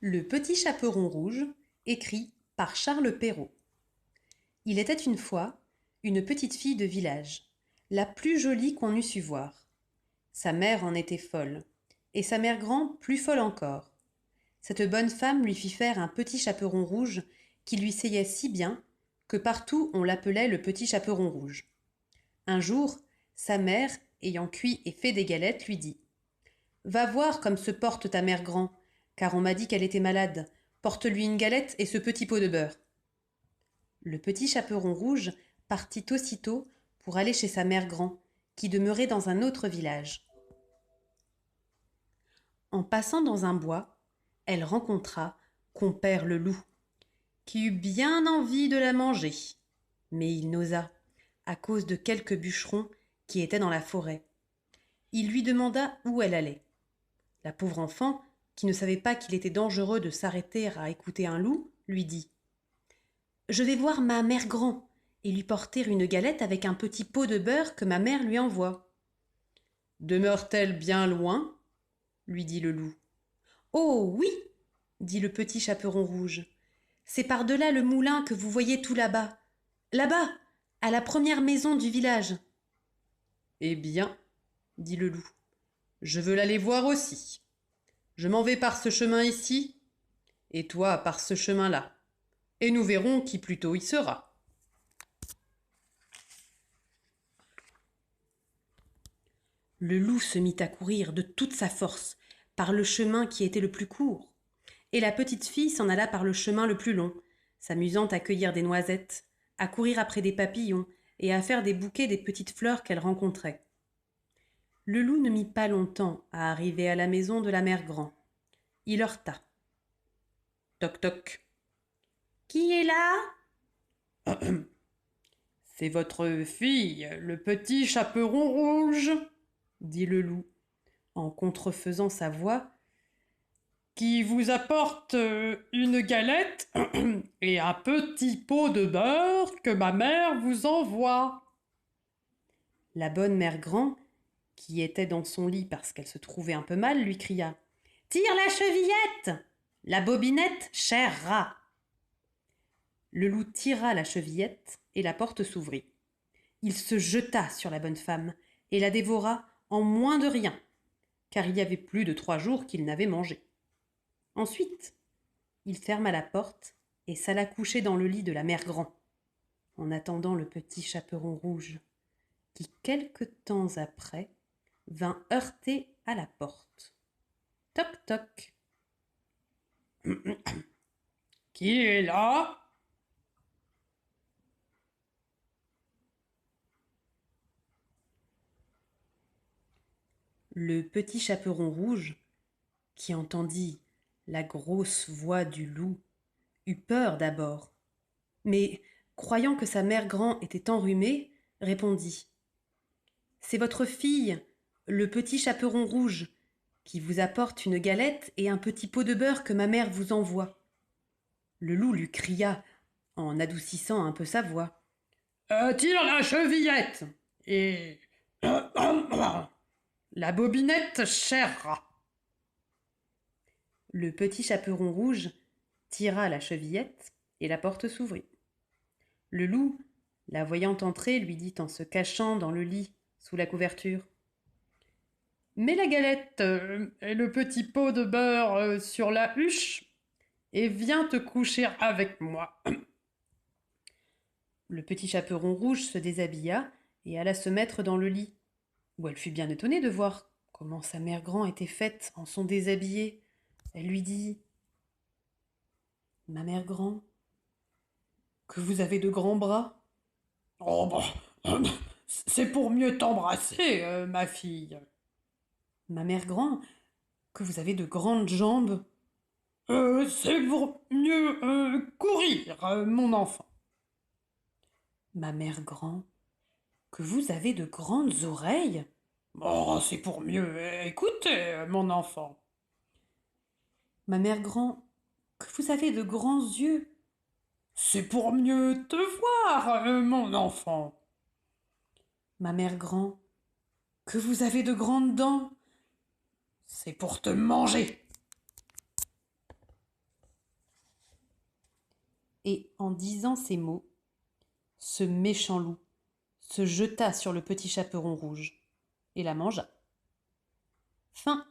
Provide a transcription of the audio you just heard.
Le petit chaperon rouge, écrit par Charles Perrault. Il était une fois une petite fille de village, la plus jolie qu'on eût su voir. Sa mère en était folle, et sa mère grand plus folle encore. Cette bonne femme lui fit faire un petit chaperon rouge qui lui seyait si bien que partout on l'appelait le petit chaperon rouge. Un jour, sa mère, ayant cuit et fait des galettes, lui dit « Va voir comme se porte ta mère grand, car on m'a dit qu'elle était malade. Porte-lui une galette et ce petit pot de beurre. » Le petit chaperon rouge partit aussitôt pour aller chez sa mère grand, qui demeurait dans un autre village. En passant dans un bois, elle rencontra compère le loup, qui eut bien envie de la manger, mais il n'osa, à cause de quelques bûcherons qui étaient dans la forêt. Il lui demanda où elle allait. La pauvre enfant, qui ne savait pas qu'il était dangereux de s'arrêter à écouter un loup, lui dit « Je vais voir ma mère grand et lui porter une galette avec un petit pot de beurre que ma mère lui envoie. »« Demeure-t-elle bien loin ?» lui dit le loup. « Oh oui !» dit le petit chaperon rouge. « C'est par-delà le moulin que vous voyez tout là-bas. Là-bas, à la première maison du village. »« Eh bien, dit le loup, je veux l'aller voir aussi. Je m'en vais par ce chemin ici, et toi par ce chemin-là, et nous verrons qui plus tôt y sera. » Le loup se mit à courir de toute sa force par le chemin qui était le plus court, et la petite fille s'en alla par le chemin le plus long, s'amusant à cueillir des noisettes, à courir après des papillons et à faire des bouquets des petites fleurs qu'elle rencontrait. Le loup ne mit pas longtemps à arriver à la maison de la mère grand. Il heurta. Toc toc. Qui est là ? C'est votre fille, le petit chaperon rouge, dit le loup, en contrefaisant sa voix, qui vous apporte une galette et un petit pot de beurre que ma mère vous envoie. La bonne mère grand, qui était dans son lit parce qu'elle se trouvait un peu mal, lui cria « Tire la chevillette ! La bobinette, cher rat !» Le loup tira la chevillette et la porte s'ouvrit. Il se jeta sur la bonne femme et la dévora en moins de rien, car il y avait plus de 3 jours qu'il n'avait mangé. Ensuite, il ferma la porte et s'alla coucher dans le lit de la mère grand, en attendant le petit chaperon rouge, qui quelque temps après vint heurter à la porte. Toc toc. Qui est là ? Le petit chaperon rouge, qui entendit la grosse voix du loup, eut peur d'abord, mais, croyant que sa mère grand était enrhumée, répondit « C'est votre fille, le petit chaperon rouge, qui vous apporte une galette et un petit pot de beurre que ma mère vous envoie. » Le loup lui cria, en adoucissant un peu sa voix « Tire la chevillette et la bobinette, cher rat !» Le petit chaperon rouge tira la chevillette et la porte s'ouvrit. Le loup, la voyant entrer, lui dit en se cachant dans le lit sous la couverture « Mets la galette et le petit pot de beurre sur la huche et viens te coucher avec moi. » Le petit chaperon rouge se déshabilla et alla se mettre dans le lit, où elle fut bien étonnée de voir comment sa mère grand était faite en son déshabillé. Elle lui dit « Ma mère grand, que vous avez de grands bras. »« Oh, bah, c'est pour mieux t'embrasser, ma fille. »« Ma mère grand, que vous avez de grandes jambes. »« C'est pour mieux courir, mon enfant. »« Ma mère grand, que vous avez de grandes oreilles. »« Oh, c'est pour mieux écouter, mon enfant. »« Ma mère grand, que vous avez de grands yeux. »« C'est pour mieux te voir, mon enfant. »« Ma mère grand, que vous avez de grandes dents. »« C'est pour te manger. » et, en disant ces mots, ce méchant loup se jeta sur le petit chaperon rouge et la mangea. Fin.